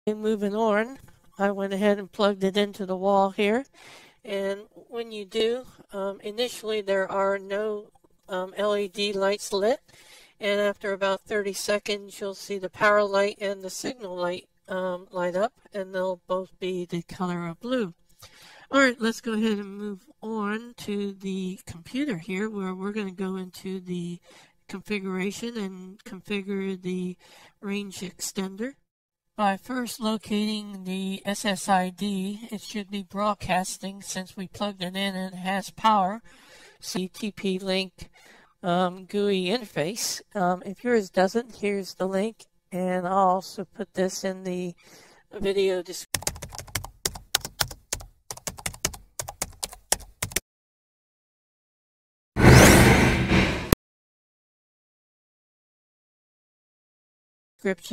Moving on, I went ahead and plugged it into the wall here, and when you do, initially there are no LED lights lit, and after about 30 seconds you'll see the power light and the signal light light up, and they'll both be the color of blue. Alright, let's go ahead and move on to the computer here, where we're going to go into the configuration and configure the range extender. By first locating the SSID, it should be broadcasting since we plugged it in and it has power. See TP-Link GUI interface. If yours doesn't, here's the link, and I'll also put this in the video description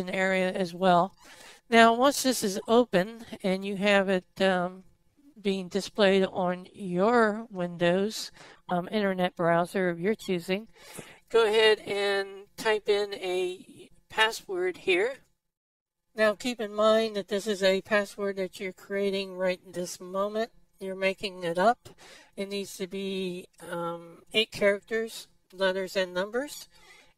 area as well. Now, once this is open and you have it being displayed on your Windows internet browser of your choosing, go ahead and type in a password here. Now, keep in mind that this is a password that you're creating right this moment. You're making it up. It needs to be 8 characters, letters, and numbers.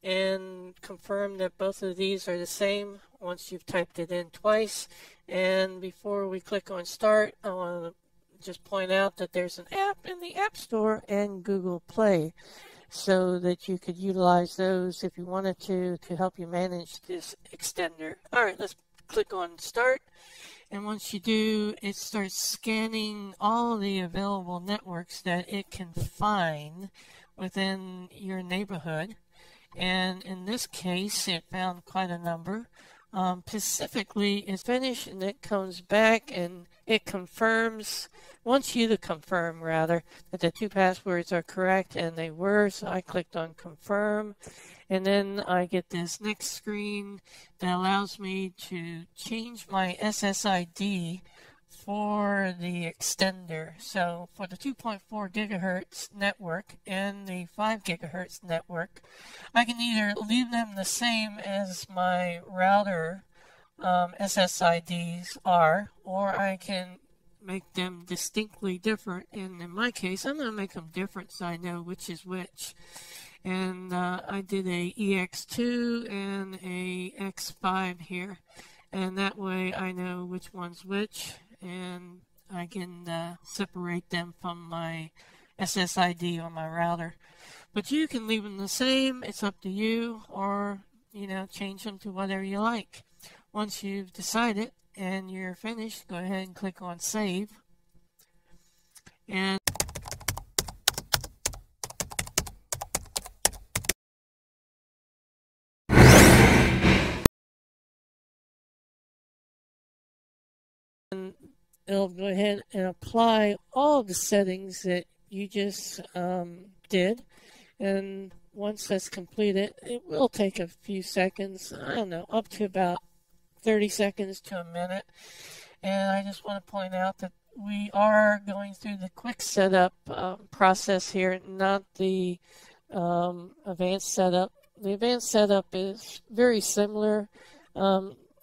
And confirm that both of these are the same once you've typed it in twice. And before we click on start, I want to just point out that there's an app in the App Store and Google Play, so that you could utilize those if you wanted to help you manage this extender. Alright, let's click on start, and once you do, it starts scanning all the available networks that it can find within your neighborhood. And in this case, it found quite a number. Specifically, it's finished, and it comes back and it confirms, wants you to confirm rather, that the 2 passwords are correct, and they were, so I clicked on confirm. And then I get this next screen that allows me to change my SSID for the extender. So for the 2.4 gigahertz network and the 5 gigahertz network, I can either leave them the same as my router SSIDs are, or I can make them distinctly different. And in my case, I'm going to make them different so I know which is which. And I did a EX2 and a X5 here, and that way I know which one's which, and I can separate them from my SSID on my router. But you can leave them the same, it's up to you, or change them to whatever you like. Once you've decided and you're finished, go ahead and click on save. And it'll go ahead and apply all the settings that you just did. And once that's completed, it will take a few seconds, I don't know, up to about 30 seconds to a minute. And I just want to point out that we are going through the quick setup process here, not the advanced setup. The advanced setup is very similar.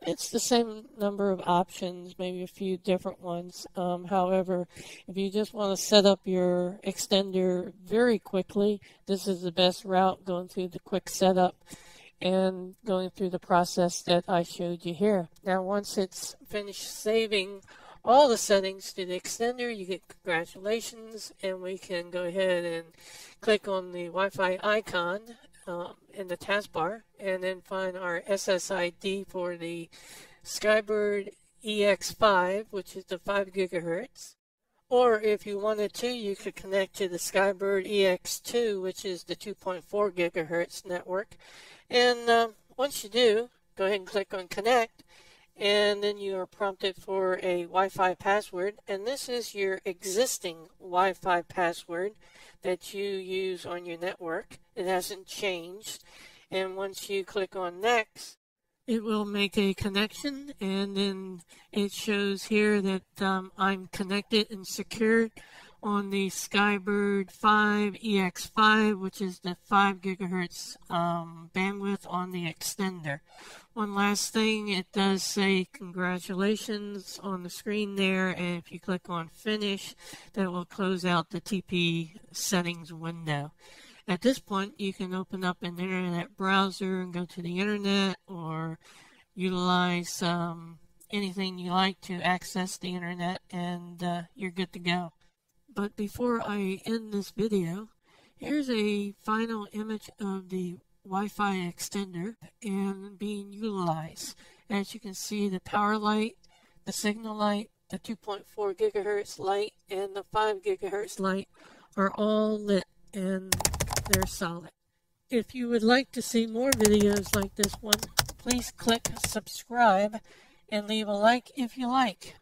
It's the same number of options, maybe a few different ones. However, if you just want to set up your extender very quickly, this is the best route, going through the quick setup and going through the process that I showed you here. Now, once it's finished saving all the settings to the extender, you get congratulations, and we can go ahead and click on the Wi-Fi icon in the taskbar, and then find our SSID for the Skybird EX5, which is the 5 gigahertz. Or if you wanted to, you could connect to the Skybird EX2, which is the 2.4 gigahertz network. And once you do, go ahead and click on connect, and then you are prompted for a Wi-Fi password. And this is your existing Wi-Fi password that you use on your network. It hasn't changed. And once you click on next, it will make a connection, and then it shows here that I'm connected and secured on the Skybird 5 EX5, which is the 5 gigahertz bandwidth on the extender. One last thing, it does say congratulations on the screen there, and if you click on finish, that will close out the TP settings window. At this point, you can open up an internet browser and go to the internet, or utilize anything you like to access the internet, and you're good to go. But before I end this video, here's a final image of the Wi-Fi extender and being utilized. As you can see, the power light, the signal light, the 2.4 gigahertz light, and the 5 gigahertz light are all lit, and they're solid. If you would like to see more videos like this one, please click subscribe and leave a like if you like.